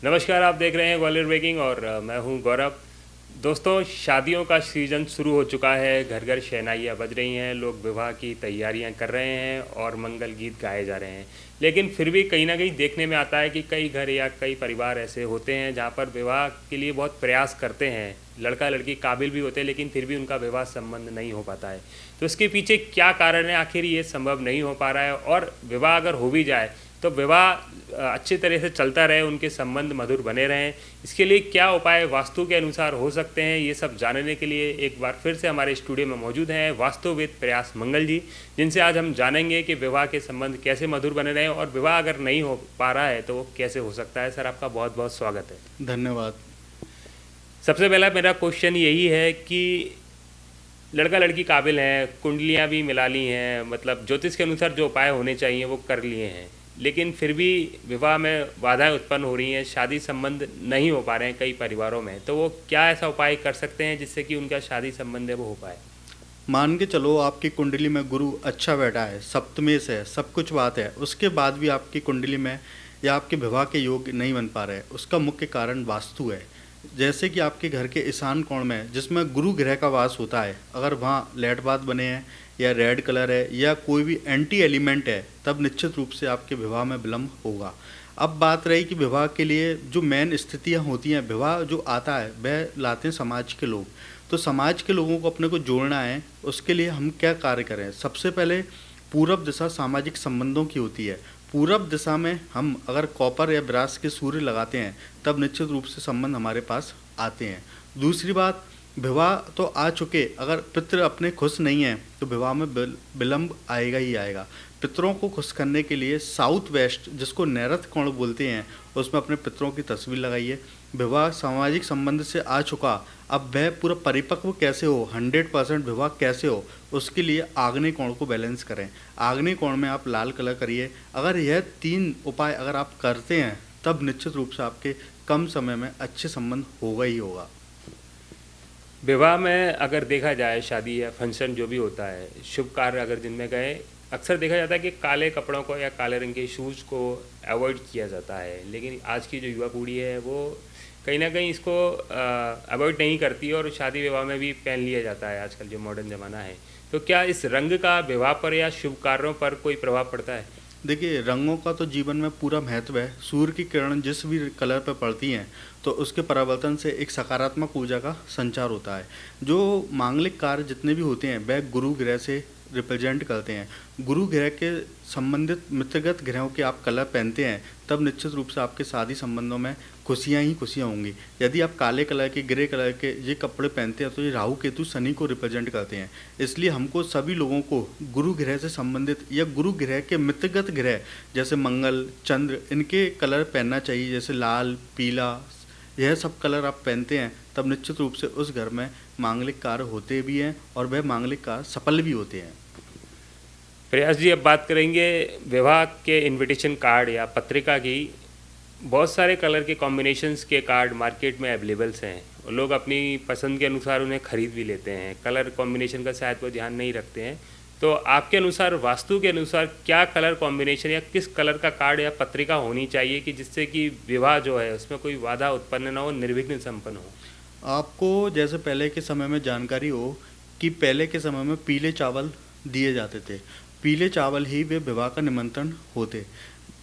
नमस्कार, आप देख रहे हैं ग्वालियर ब्रेकिंग और मैं हूं गौरव। दोस्तों, शादियों का सीज़न शुरू हो चुका है। घर घर शहनाइयाँ बज रही हैं, लोग विवाह की तैयारियां कर रहे हैं और मंगल गीत गाए जा रहे हैं। लेकिन फिर भी कहीं ना कहीं देखने में आता है कि कई घर या कई परिवार ऐसे होते हैं जहां पर विवाह के लिए बहुत प्रयास करते हैं। लड़का लड़की काबिल भी होते हैं लेकिन फिर भी उनका विवाह संबंध नहीं हो पाता है। तो इसके पीछे क्या कारण है, आखिर ये संभव नहीं हो पा रहा है? और विवाह अगर हो भी जाए तो विवाह अच्छी तरह से चलता रहे, उनके संबंध मधुर बने रहें, इसके लिए क्या उपाय वास्तु के अनुसार हो सकते हैं? ये सब जानने के लिए एक बार फिर से हमारे स्टूडियो में मौजूद हैं वास्तुविद प्रयास मंगल जी, जिनसे आज हम जानेंगे कि विवाह के संबंध कैसे मधुर बने रहें और विवाह अगर नहीं हो पा रहा है तो वो कैसे हो सकता है। सर, आपका बहुत बहुत स्वागत है। धन्यवाद। सबसे पहला मेरा क्वेश्चन यही है कि लड़का लड़की काबिल हैं, कुंडलियाँ भी मिला ली हैं, मतलब ज्योतिष के अनुसार जो उपाय होने चाहिए वो कर लिए हैं, लेकिन फिर भी विवाह में बाधाएं उत्पन्न हो रही हैं, शादी संबंध नहीं हो पा रहे हैं कई परिवारों में। तो वो क्या ऐसा उपाय कर सकते हैं जिससे कि उनका शादी संबंध है वो हो पाए? मान के चलो आपकी कुंडली में गुरु अच्छा बैठा है, सप्तमेश है, सब कुछ बात है, उसके बाद भी आपकी कुंडली में या आपके विवाह के योग नहीं बन पा रहे, उसका मुख्य कारण वास्तु है। जैसे कि आपके घर के ईशान कोण में जिसमें गुरु ग्रह का वास होता है, अगर वहाँ लेट बात बने हैं या रेड कलर है या कोई भी एंटी एलिमेंट है, तब निश्चित रूप से आपके विवाह में विलम्ब होगा। अब बात रही कि विवाह के लिए जो मेन स्थितियाँ होती हैं, विवाह जो आता है वह लाते हैं समाज के लोग। तो समाज के लोगों को अपने को जोड़ना है, उसके लिए हम क्या कार्य करें? सबसे पहले पूरब दिशा सामाजिक संबंधों की होती है। पूरब दिशा में हम अगर कॉपर या ब्रास के सूर्य लगाते हैं तब निश्चित रूप से संबंध हमारे पास आते हैं। दूसरी बात, विवाह तो आ चुके, अगर पितृ अपने खुश नहीं हैं तो विवाह में विलम्ब आएगा ही आएगा। पितरों को खुश करने के लिए साउथ वेस्ट, जिसको नैरथ कोण बोलते हैं, उसमें अपने पितरों की तस्वीर लगाइए। विवाह सामाजिक संबंध से आ चुका, अब वह पूरा परिपक्व कैसे हो, 100% विवाह कैसे हो, उसके लिए आग्नेय कोण को बैलेंस करें। आग्नेय कोण में आप लाल कलर करिए। अगर यह 3 उपाय अगर आप करते हैं तब निश्चित रूप से आपके कम समय में अच्छे संबंध होगा ही होगा। विवाह में अगर देखा जाए, शादी या फंक्शन जो भी होता है, शुभ कार्य अगर जिनमें गए, अक्सर देखा जाता है कि काले कपड़ों को या काले रंग के शूज़ को अवॉइड किया जाता है। लेकिन आज की जो युवा पीढ़ी है वो कहीं ना कहीं इसको अवॉइड नहीं करती और शादी विवाह में भी पहन लिया जाता है आजकल जो मॉडर्न ज़माना है। तो क्या इस रंग का विवाह पर या शुभ कार्यों पर कोई प्रभाव पड़ता है? देखिए, रंगों का तो जीवन में पूरा महत्व है। सूर्य की किरण जिस भी कलर पर पड़ती हैं तो उसके परावर्तन से एक सकारात्मक ऊर्जा का संचार होता है। जो मांगलिक कार्य जितने भी होते हैं वह गुरु ग्रह से रिप्रेजेंट करते हैं। गुरु ग्रह के संबंधित मित्रगत ग्रहों के आप कलर पहनते हैं तब निश्चित रूप से आपके शादी संबंधों में खुशियाँ ही खुशियाँ होंगी। यदि आप काले कलर के, ग्रे कलर के ये कपड़े पहनते हैं तो ये राहु केतु शनि को रिप्रेजेंट करते हैं। इसलिए हमको सभी लोगों को गुरु ग्रह से संबंधित या गुरु ग्रह के मित्रगत ग्रह जैसे मंगल, चंद्र, इनके कलर पहनना चाहिए। जैसे लाल, पीला, यह सब कलर आप पहनते हैं तब निश्चित रूप से उस घर में मांगलिक कार्य होते भी हैं और वह मांगलिक कार्य सफल भी होते हैं। प्रयास जी, अब बात करेंगे विवाह के इनविटेशन कार्ड या पत्रिका की। बहुत सारे कलर के कॉम्बिनेशंस के कार्ड मार्केट में अवेलेबल्स हैं। लोग अपनी पसंद के अनुसार उन्हें खरीद भी लेते हैं। कलर कॉम्बिनेशन का शायद वो ध्यान नहीं रखते हैं। तो आपके अनुसार, वास्तु के अनुसार, क्या कलर कॉम्बिनेशन या किस कलर का कार्ड या पत्रिका होनी चाहिए कि जिससे कि विवाह जो है उसमें कोई बाधा उत्पन्न ना हो, निर्विघ्न संपन्न हो? आपको जैसे पहले के समय में जानकारी हो कि पहले के समय में पीले चावल दिए जाते थे। पीले चावल ही वे विवाह का निमंत्रण होते।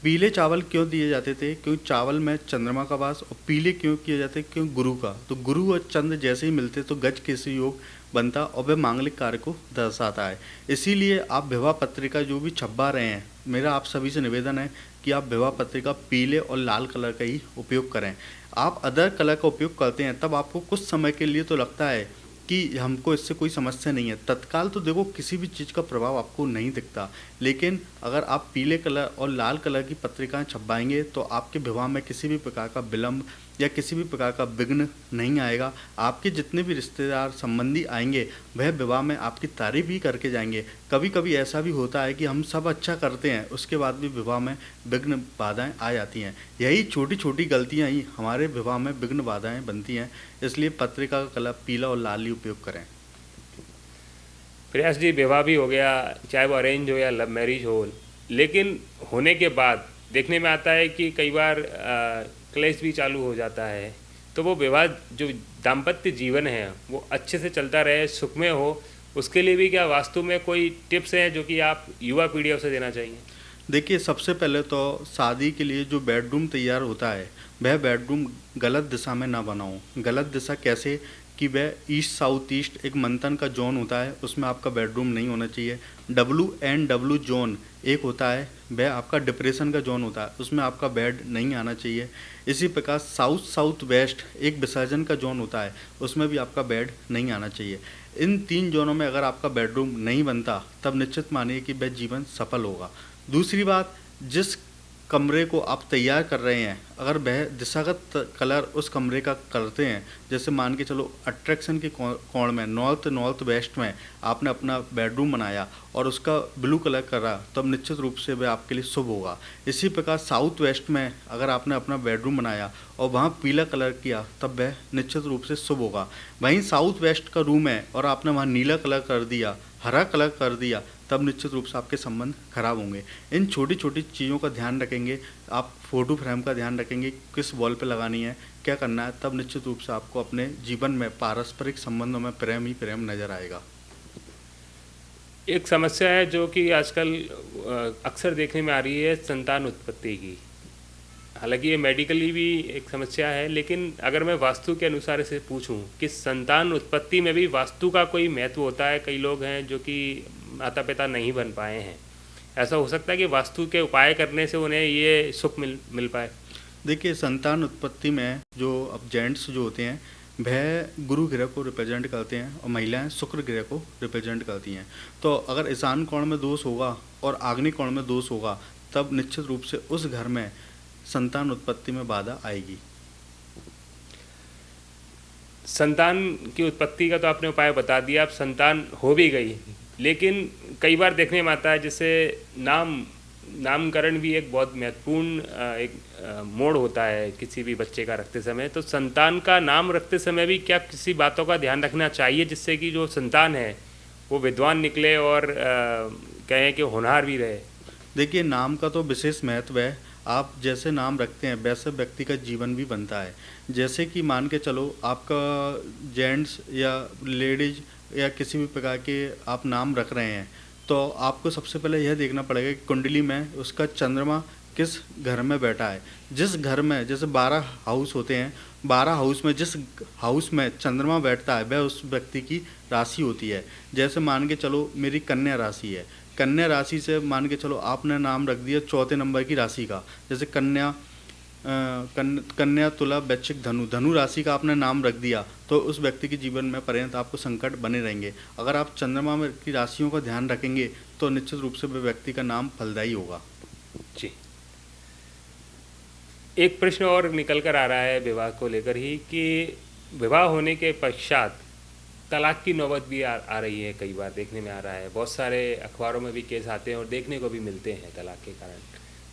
पीले चावल क्यों दिए जाते थे? क्योंकि चावल में चंद्रमा का वास। और पीले क्यों किए जाते? क्यों? गुरु का। तो गुरु और चंद्र जैसे ही मिलते तो गज केसरी योग बनता और वह मांगलिक कार्य को दर्शाता है। इसीलिए आप विवाह पत्रिका जो भी छपवा रहे हैं, मेरा आप सभी से निवेदन है कि आप विवाह पत्रिका पीले और लाल कलर का ही उपयोग करें। आप अदर कलर का उपयोग करते हैं तब आपको कुछ समय के लिए तो लगता है कि हमको इससे कोई समस्या नहीं है। तत्काल तो देखो किसी भी चीज़ का प्रभाव आपको नहीं दिखता, लेकिन अगर आप पीले कलर और लाल कलर की पत्रिकाएं छपवाएंगे तो आपके विवाह में किसी भी प्रकार का विलंब या किसी भी प्रकार का विघ्न नहीं आएगा। आपके जितने भी रिश्तेदार संबंधी आएंगे वह विवाह में आपकी तारीफ ही करके जाएंगे। कभी कभी ऐसा भी होता है कि हम सब अच्छा करते हैं, उसके बाद भी विवाह में विघ्न बाधाएं आ जाती हैं। यही छोटी छोटी गलतियां ही हमारे विवाह में विघ्न बाधाएं बनती हैं। इसलिए पत्रिका का कलर पीला और लाल ही उपयोग करें। प्रयास जी, विवाह भी हो गया, चाहे वो अरेंज हो या लव मैरिज हो, लेकिन होने के बाद देखने में आता है कि कई बार क्लेश भी चालू हो जाता है। तो वो विवाह जो दाम्पत्य जीवन है वो अच्छे से चलता रहे, सुखमय हो, उसके लिए भी क्या वास्तु में कोई टिप्स हैं जो कि आप युवा पीढ़ियों से देना चाहिए? देखिए, सबसे पहले तो शादी के लिए जो बेडरूम तैयार होता है, वह बेडरूम गलत दिशा में ना बनाओ। गलत दिशा कैसे? कि वह ईस्ट साउथ ईस्ट एक मंथन का जोन होता है, उसमें आपका बेडरूम नहीं होना चाहिए। WNW जोन एक होता है, वह आपका डिप्रेशन का जोन होता है, उसमें आपका बेड नहीं आना चाहिए। इसी प्रकार साउथ साउथ वेस्ट एक विसर्जन का जोन होता है, उसमें भी आपका बेड नहीं आना चाहिए। इन 3 जोनों में अगर आपका बेडरूम नहीं बनता, तब निश्चित मानिए कि वह जीवन सफल होगा। दूसरी बात, जिस कमरे को आप तैयार कर रहे हैं, अगर वह दिशागत कलर उस कमरे का करते हैं, जैसे मान के चलो अट्रैक्शन के कोण में नॉर्थ वेस्ट में आपने अपना बेडरूम बनाया और उसका ब्लू कलर करा, तब निश्चित रूप से वह आपके लिए शुभ होगा। इसी प्रकार साउथ वेस्ट में अगर आपने अपना बेडरूम बनाया और वहाँ पीला कलर किया, तब वह निश्चित रूप से शुभ होगा। वहीं साउथ वेस्ट का रूम है और आपने वहाँ नीला कलर कर दिया, हरा कलर कर दिया, तब निश्चित रूप से आपके संबंध खराब होंगे। इन छोटी छोटी चीज़ों का ध्यान रखेंगे, आप फोटो फ्रेम का ध्यान रखेंगे, किस वॉल पे लगानी है, क्या करना है, तब निश्चित रूप से आपको अपने जीवन में पारस्परिक संबंधों में प्रेम ही प्रेम नजर आएगा। एक समस्या है जो कि आजकल अक्सर देखने में आ रही है, संतान उत्पत्ति की। हालांकि ये मेडिकली भी एक समस्या है, लेकिन अगर मैं वास्तु के अनुसार इसे पूछूं कि संतान उत्पत्ति में भी वास्तु का कोई महत्व होता है? कई लोग हैं जो कि माता पिता नहीं बन पाए हैं, ऐसा हो सकता है कि वास्तु के उपाय करने से उन्हें ये सुख मिल पाए? देखिए, संतान उत्पत्ति में जो अब जेंट्स जो होते हैं, वह गुरु ग्रह को रिप्रेजेंट करते हैं और महिलाएं शुक्र ग्रह को रिप्रेजेंट करती हैं। तो अगर ईशान कोण में दोष होगा और आग्नेय कोण में दोष होगा, तब निश्चित रूप से उस घर में संतान उत्पत्ति में बाधा आएगी। संतान की उत्पत्ति का तो आपने उपाय बता दिया, अब संतान हो भी गई, लेकिन कई बार देखने में आता है जैसे नामकरण भी एक बहुत महत्वपूर्ण एक मोड़ होता है किसी भी बच्चे का रखते समय। तो संतान का नाम रखते समय भी क्या किसी बातों का ध्यान रखना चाहिए जिससे कि जो संतान है वो विद्वान निकले और कहें कि होनहार भी रहे? देखिए, नाम का तो विशेष महत्व है। आप जैसे नाम रखते हैं वैसे व्यक्ति का जीवन भी बनता है। जैसे कि मान के चलो, आपका जेंट्स या लेडीज या किसी भी प्रकार के आप नाम रख रहे हैं, तो आपको सबसे पहले यह देखना पड़ेगा कि कुंडली में उसका चंद्रमा किस घर में बैठा है। जिस घर में जैसे 12 हाउस होते हैं, 12 हाउस में जिस हाउस में चंद्रमा बैठता है वह उस व्यक्ति की राशि होती है। जैसे मान के चलो मेरी कन्या राशि है, कन्या राशि से मान के चलो आपने नाम रख दिया 4थे नंबर की राशि का, जैसे कन्या तुला वृश्चिक धनु राशि का आपने नाम रख दिया, तो उस व्यक्ति के जीवन में पर्यंत आपको संकट बने रहेंगे। अगर आप चंद्रमा में की राशियों का ध्यान रखेंगे तो निश्चित रूप से वह व्यक्ति का नाम फलदायी होगा। जी, एक प्रश्न और निकल कर आ रहा है विवाह को लेकर ही कि विवाह होने के पश्चात तलाक की नौबत भी आ रही है, कई बार देखने में आ रहा है। बहुत सारे अखबारों में भी केस आते हैं और देखने को भी मिलते हैं तलाक के कारण।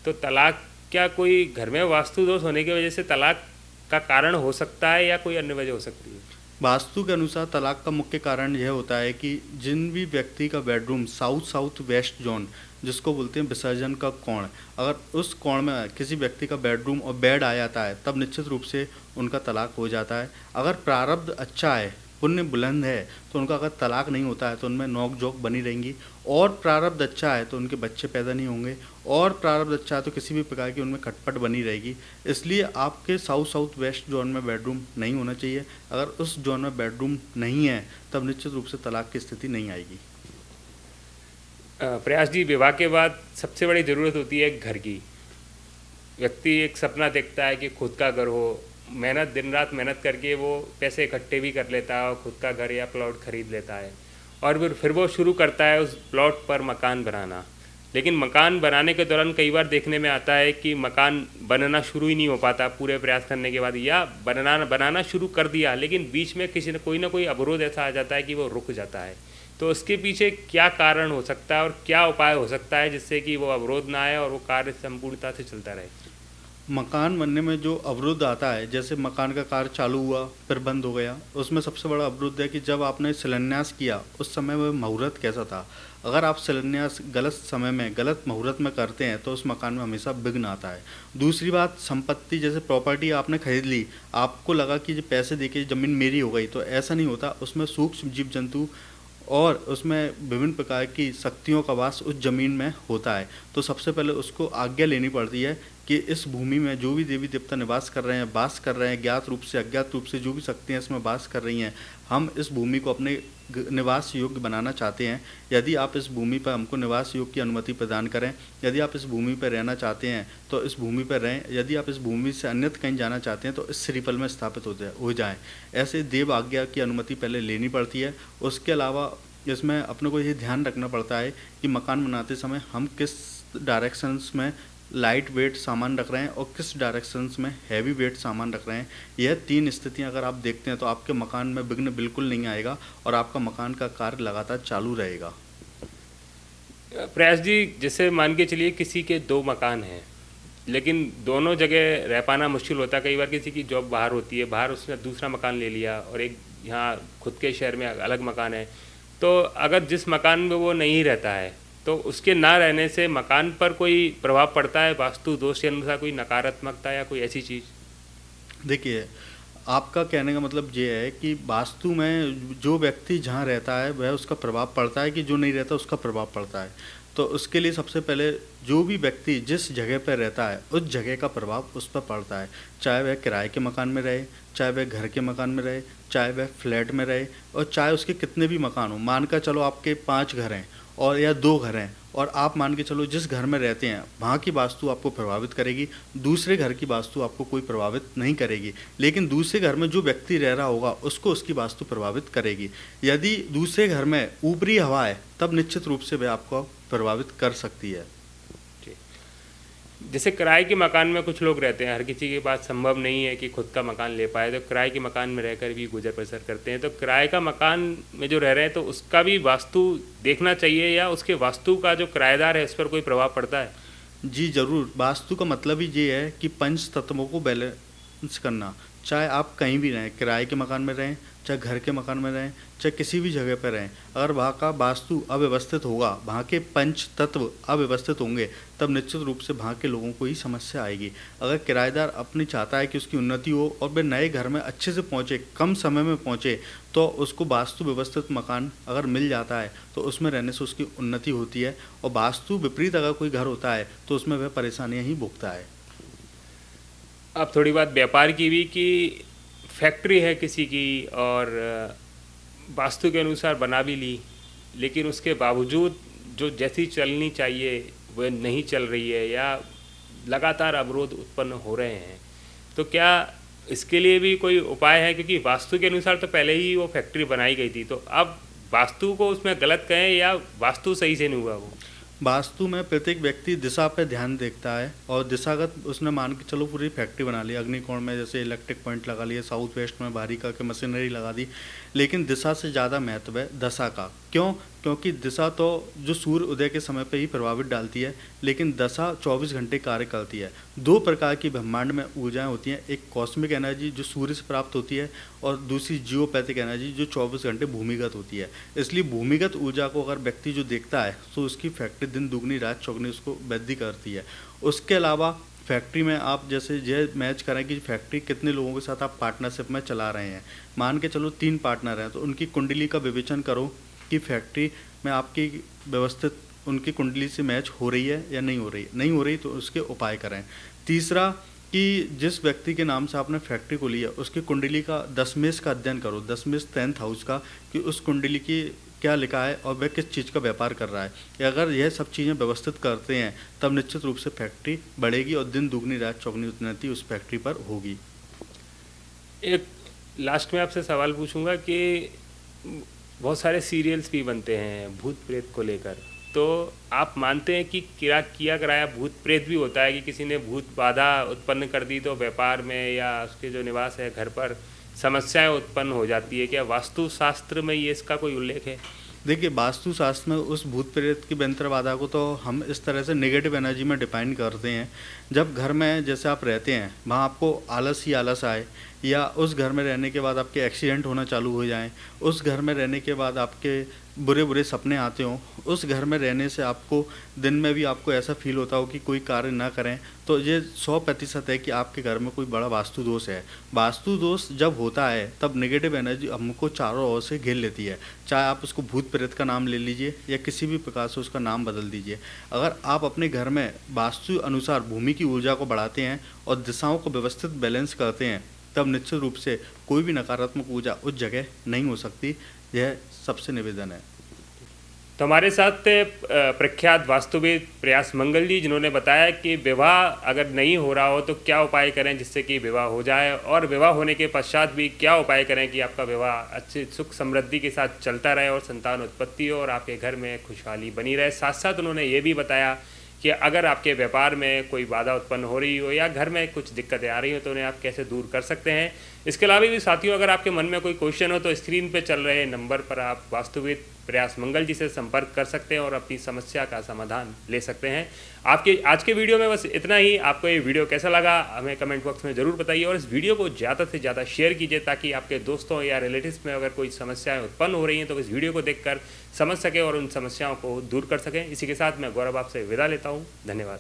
तो तलाक क्या कोई घर में वास्तु दोष होने की वजह से तलाक का कारण हो सकता है या कोई अन्य वजह हो सकती है? वास्तु के अनुसार तलाक का मुख्य कारण यह होता है कि जिन भी व्यक्ति का बेडरूम साउथ वेस्ट जोन, जिसको बोलते हैं विसर्जन का कोण, अगर उस कोण में किसी व्यक्ति का बेडरूम और बेड आ जाता है, तब निश्चित रूप से उनका तलाक हो जाता है। अगर प्रारब्ध अच्छा है, पुण्य बुलंद है, तो उनका अगर तलाक नहीं होता है तो उनमें नोक झोंक बनी रहेंगी। और प्रारब्ध अच्छा है तो उनके बच्चे पैदा नहीं होंगे, और प्रारब्ध अच्छा है तो किसी भी प्रकार की उनमें खटपट बनी रहेगी। इसलिए आपके साउथ वेस्ट जोन में बेडरूम नहीं होना चाहिए। अगर उस जोन में बेडरूम नहीं है तब निश्चित रूप से तलाक की स्थिति नहीं आएगी। प्रयास जी, विवाह के बाद सबसे बड़ी ज़रूरत होती है घर की। व्यक्ति एक सपना देखता है कि खुद का घर हो, मेहनत दिन रात मेहनत करके वो पैसे इकट्ठे भी कर लेता है और खुद का घर या प्लॉट खरीद लेता है, और फिर वो शुरू करता है उस प्लॉट पर मकान बनाना। लेकिन मकान बनाने के दौरान कई बार देखने में आता है कि मकान बनना शुरू ही नहीं हो पाता पूरे प्रयास करने के बाद, या बनाना शुरू कर दिया लेकिन बीच में किसी न कोई अवरोध ऐसा आ जाता है कि वो रुक जाता है। तो उसके पीछे क्या कारण हो सकता है और क्या उपाय हो सकता है जिससे कि वो अवरोध ना आए और वो कार्य संपूर्णता से चलता रहे? मकान बनने में जो अवरुद्ध आता है, जैसे मकान का कार्य चालू हुआ फिर बंद हो गया, उसमें सबसे बड़ा अवरुद्ध है कि जब आपने शिलान्यास किया उस समय वह मुहूर्त कैसा था। अगर आप शिलान्यास गलत समय में, गलत मुहूर्त में करते हैं तो उस मकान में हमेशा विघ्न आता है। दूसरी बात, संपत्ति जैसे प्रॉपर्टी आपने खरीद ली, आपको लगा कि जो पैसे देके ज़मीन मेरी हो गई, तो ऐसा नहीं होता। उसमें सूक्ष्म जीव जंतु और उसमें विभिन्न प्रकार की शक्तियों का वास उस ज़मीन में होता है। तो सबसे पहले उसको आज्ञा लेनी पड़ती है कि इस भूमि में जो भी देवी देवता निवास कर रहे हैं, वास कर रहे हैं, ज्ञात रूप से अज्ञात रूप से जो भी शक्तियाँ इसमें वास कर रही हैं, हम इस भूमि को अपने निवास योग्य बनाना चाहते हैं। यदि आप इस भूमि पर हमको निवास योग्य की अनुमति प्रदान करें, यदि आप इस भूमि पर रहना चाहते हैं तो इस भूमि पर रहें, यदि आप इस भूमि से अन्यत्र कहीं जाना चाहते हैं तो इस श्रीफल में स्थापित हो जाएं। ऐसे देव आज्ञा की अनुमति पहले लेनी पड़ती है। उसके अलावा इसमें अपने को ये ध्यान रखना पड़ता है कि मकान बनाते समय हम किस डायरेक्शंस में लाइट वेट सामान रख रहे हैं और किस डायरेक्शंस में हैवी वेट सामान रख रहे हैं। यह 3 स्थितियां अगर आप देखते हैं तो आपके मकान में विघ्न बिल्कुल नहीं आएगा और आपका मकान का कार्य लगातार चालू रहेगा। प्रयास जी, जैसे मान के चलिए किसी के 2 मकान हैं, लेकिन दोनों जगह रह पाना मुश्किल होता है। कई बार किसी की जॉब बाहर होती है, बाहर उसने दूसरा मकान ले लिया और एक यहाँ खुद के शहर में अलग मकान है। तो अगर जिस मकान में वो नहीं रहता है तो उसके ना रहने से मकान पर कोई प्रभाव पड़ता है, वास्तु दोष के अनुसार कोई नकारात्मकता या कोई ऐसी चीज़? देखिए, आपका कहने का मतलब ये है कि वास्तु में जो व्यक्ति जहाँ रहता है वह उसका प्रभाव पड़ता है कि जो नहीं रहता उसका प्रभाव पड़ता है। तो उसके लिए सबसे पहले जो भी व्यक्ति जिस जगह पर रहता है उस जगह का प्रभाव उस पर पड़ता है। चाहे वह किराए के मकान में रहे, चाहे वह घर के मकान में रहे, चाहे वह फ्लैट में रहे और चाहे उसके कितने भी मकान हो। मान कर चलो आपके 5 घर हैं और या 2 घर हैं और आप मान के चलो जिस घर में रहते हैं वहाँ की वास्तु आपको प्रभावित करेगी, दूसरे घर की वास्तु आपको कोई प्रभावित नहीं करेगी। लेकिन दूसरे घर में जो व्यक्ति रह रहा होगा उसको उसकी वास्तु प्रभावित करेगी। यदि दूसरे घर में ऊपरी हवा है तब निश्चित रूप से वह आपको प्रभावित कर सकती है। जैसे किराए के मकान में कुछ लोग रहते हैं, हर किसी के पास संभव नहीं है कि खुद का मकान ले पाए, तो किराए के मकान में रहकर भी गुजर बसर करते हैं। तो किराए का मकान में जो रह रहे हैं तो उसका भी वास्तु देखना चाहिए या उसके वास्तु का जो किराएदार है उस पर कोई प्रभाव पड़ता है? जी ज़रूर। वास्तु का मतलब ही ये है कि पंच तत्वों को बैलेंस करना। चाहे आप कहीं भी रहें, किराए के मकान में रहें, चाहे घर के मकान में रहें, चाहे किसी भी जगह पर रहें, अगर वहाँ का वास्तु अव्यवस्थित होगा, वहाँ के पंच तत्व अव्यवस्थित होंगे, तब निश्चित रूप से वहाँ के लोगों को ही समस्या आएगी। अगर किराएदार अपनी चाहता है कि उसकी उन्नति हो और वह नए घर में अच्छे से पहुँचे, कम समय में पहुँचे, तो उसको वास्तु व्यवस्थित मकान अगर मिल जाता है तो उसमें रहने से उसकी उन्नति होती है। और वास्तु विपरीत अगर कोई घर होता है तो उसमें वह परेशानियाँ ही भुगता है। अब थोड़ी बात व्यापार की भी, कि फैक्ट्री है किसी की और वास्तु के अनुसार बना भी ली, लेकिन उसके बावजूद जो जैसी चलनी चाहिए वह नहीं चल रही है या लगातार अवरोध उत्पन्न हो रहे हैं, तो क्या इसके लिए भी कोई उपाय है? क्योंकि वास्तु के अनुसार तो पहले ही वो फैक्ट्री बनाई गई थी, तो अब वास्तु को उसमें गलत कहें या वास्तु सही से नहीं हुआ वो? वास्तु में प्रत्येक व्यक्ति दिशा पे ध्यान देखता है और दिशागत उसने मान के चलो पूरी फैक्ट्री बना ली, अग्निकोण में जैसे इलेक्ट्रिक पॉइंट लगा लिए, साउथ वेस्ट में भारी करके मशीनरी लगा दी, लेकिन दिशा से ज़्यादा महत्व है दशा का। क्यों? क्योंकि दिशा तो जो सूर्य उदय के समय पे ही प्रभावित डालती है, लेकिन दशा 24 घंटे कार्य करती है। 2 प्रकार की ब्रह्मांड में ऊर्जाएं होती हैं, एक कॉस्मिक एनर्जी जो सूर्य से प्राप्त होती है और दूसरी जियोपैथिक एनर्जी जो 24 घंटे भूमिगत होती है। इसलिए भूमिगत ऊर्जा को अगर व्यक्ति जो देखता है तो उसकी फैक्ट्री दिन दुगनी रात चौगनी उसको वृद्धि करती है। उसके अलावा फैक्ट्री में आप जैसे ये मैच करें कि फैक्ट्री कितने लोगों के साथ आप पार्टनरशिप में चला रहे हैं। मान के चलो 3 पार्टनर हैं तो उनकी कुंडली का विवेचन करो कि फैक्ट्री में आपकी व्यवस्थित उनकी कुंडली से मैच हो रही है या नहीं हो रही। नहीं हो रही तो उसके उपाय करें। तीसरा कि जिस व्यक्ति के नाम से आपने फैक्ट्री को लिया उसकी कुंडली का दशमेश का अध्ययन करो, दशमेश 10th हाउस का, कि उस कुंडली की क्या लिखा है और वह किस चीज़ का व्यापार कर रहा है। अगर यह सब चीज़ें व्यवस्थित करते हैं तब निश्चित रूप से फैक्ट्री बढ़ेगी और दिन दुगनी रात चौगनी उन्नति उस फैक्ट्री पर होगी। एक लास्ट में आपसे सवाल पूछूंगा कि बहुत सारे सीरियल्स भी बनते हैं भूत प्रेत को लेकर, तो आप मानते हैं कि किया कराया भूत प्रेत भी होता है कि किसी ने भूत बाधा उत्पन्न कर दी तो व्यापार में या उसके जो निवास है घर पर समस्याएं उत्पन्न हो जाती है? क्या वास्तु शास्त्र में ये इसका कोई उल्लेख है? देखिए, वास्तु शास्त्र में उस भूत प्रेत की यंत्र बाधा को तो हम इस तरह से नेगेटिव एनर्जी में डिफाइन करते हैं। जब घर में जैसे आप रहते हैं वहाँ आपको आलस ही आलस आए या उस घर में रहने के बाद आपके एक्सीडेंट होना चालू हो जाएँ, उस घर में रहने के बाद आपके बुरे-बुरे सपने आते हों, उस घर में रहने से आपको दिन में भी आपको ऐसा फ़ील होता हो कि कोई कार्य ना करें, तो ये 100% है कि आपके घर में कोई बड़ा वास्तु दोष है। वास्तु दोष जब होता है तब नेगेटिव एनर्जी हमको चारों ओर से घेर लेती है। चाहे आप उसको भूत-प्रेत का नाम ले लीजिए या किसी भी प्रकार से उसका नाम बदल दीजिए। अगर आप अपने घर में वास्तु अनुसार भूमि की ऊर्जा को बढ़ाते हैं और दिशाओं को व्यवस्थित बैलेंस करते हैं, तब निश्चित रूप से कोई भी नकारात्मक ऊर्जा उस जगह नहीं हो सकती। यह सबसे निवेदन है। तो हमारे साथ थे प्रख्यात वास्तुविद प्रयास मंगल जी, जिन्होंने बताया कि विवाह अगर नहीं हो रहा हो तो क्या उपाय करें जिससे कि विवाह हो जाए, और विवाह होने के पश्चात भी क्या उपाय करें कि आपका विवाह अच्छे सुख समृद्धि के साथ चलता रहे और संतान उत्पत्ति हो और आपके घर में खुशहाली बनी रहे। साथ साथ उन्होंने ये भी बताया कि अगर आपके व्यापार में कोई बाधा उत्पन्न हो रही हो या घर में कुछ दिक्कतें आ रही हो तो उन्हें आप कैसे दूर कर सकते हैं। इसके अलावा भी साथियों, अगर आपके मन में कोई क्वेश्चन हो तो स्क्रीन पे चल रहे नंबर पर आप वास्तुविद प्रयास मंगल जी से संपर्क कर सकते हैं और अपनी समस्या का समाधान ले सकते हैं। आपके आज के वीडियो में बस इतना ही। आपको ये वीडियो कैसा लगा हमें कमेंट बॉक्स में ज़रूर बताइए और इस वीडियो को ज़्यादा से ज़्यादा शेयर कीजिए ताकि आपके दोस्तों या रिलेटिव्स में अगर कोई समस्याएं उत्पन्न हो रही हैं तो इस वीडियो को देखकर समझ सकें और उन समस्याओं को दूर कर सकें। इसी के साथ मैं गौरव आपसे विदा लेता हूँ। धन्यवाद।